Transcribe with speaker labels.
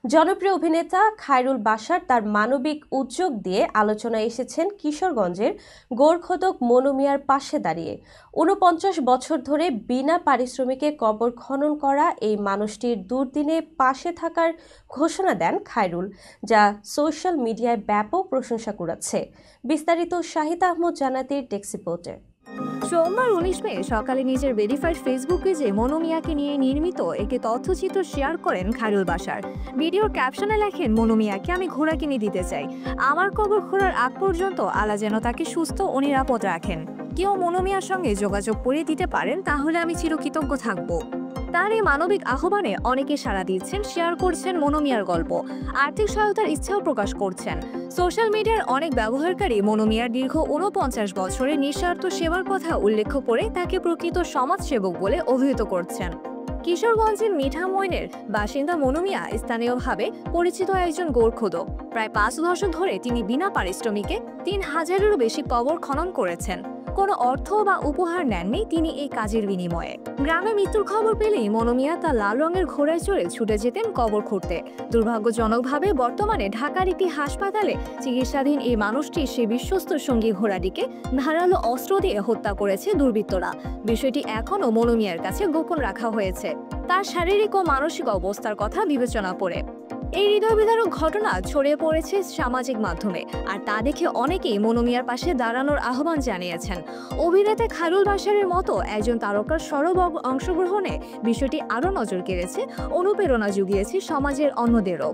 Speaker 1: জনপ্রিয় অভিনেতা খায়রুল বাশার তার মানবিক উদ্যোগ দিয়ে আলোচনায় এসেছেন কিশোরগঞ্জের গোরখদক মনু মিয়ার পাশে দাঁড়িয়ে। ৪৯ বছর ধরে বিনা পারিশ্রমিকে কবর খনন করা এই মানুষটির দুর্দিনে পাশে থাকার ঘোষণা দেন খায়রুল, যা সোশ্যাল মিডিয়ায় ব্যাপক প্রশংসা কুড়াচ্ছে। বিস্তারিত শাহিদ আহমদ জান্নাতীর ডেস্ক রিপোর্টে।
Speaker 2: সোমবার ১৯ মে সকালে নিজের ভেরিফাইড ফেসবুক পেজে মনু মিয়াকে নিয়ে নির্মিত একটি তথ্যচিত্র শেয়ার করেন খায়রুল বাশার। ভিডিওর ক্যাপশনে লেখেন, মনু মিয়াকে আমি ঘোড়া কিনে দিতে চাই। আমার কবর খোঁড়ার আগ পর্যন্ত আল্লাহ যেন তাকে সুস্থ ও নিরাপদ রাখেন। কেউ মনু মিয়ার সঙ্গে যোগাযোগ করে দিতে পারেন, তাহলে আমি চিরকৃতজ্ঞ থাকব। তার এই মানবিক আহ্বানে অনেকে সাড়া দিচ্ছেন, শেয়ার করছেন মনু মিয়ার গল্প, আর্থিক সহায়তার ইচ্ছাও প্রকাশ করছেন। সোশ্যাল মিডিয়ার অনেক ব্যবহারকারী মনু মিয়ার দীর্ঘ ৪৯ বছরের নিঃস্বার্থ সেবার কথা উল্লেখ করে তাকে প্রকৃত সমাজসেবক বলে অভিহিত করছেন। কিশোরগঞ্জের মিঠামইনের বাসিন্দা মনু মিয়া স্থানীয়ভাবে পরিচিত একজন গোরখোদক। প্রায় ৫ দশক ধরে তিনি বিনা পারিশ্রমিকে ৩,০০০-এরও বেশি কবর খনন করেছেন। কোনো অর্থ বা উপহার নেননি তিনি এই কাজের বিনিময়ে। গ্রামে মৃত্যুর খবর পেলেই মনু মিয়া তার লাল রঙের ঘোড়ায় চড়ে ছুটে যেতেন কবর খুঁড়তে। দুর্ভাগ্যজনকভাবে বর্তমানে ঢাকার একটি হাসপাতালে চিকিৎসাধীন এই মানুষটি সে বিশ্বস্ত সঙ্গী ঘোড়াটিকে ধারালো অস্ত্র দিয়ে হত্যা করেছে দুর্বৃত্তরা। বিষয়টি এখনও মনু মিয়ার কাছে গোপন রাখা হয়েছে, তার শারীরিক ও মানসিক অবস্থার কথা বিবেচনা করে। এই হৃদয়বিদারক ঘটনা ছড়িয়ে পড়েছে সামাজিক মাধ্যমে, আর তা দেখে অনেকেই মনু মিয়ার পাশে দাঁড়ানোর আহ্বান জানিয়েছেন। অভিনেতা খায়রুল বাশারের মতো একজন তারকার সরব অংশগ্রহণে বিষয়টি আরও নজর কেড়েছে, অনুপ্রেরণা জুগিয়েছে সমাজের অন্যদেরও।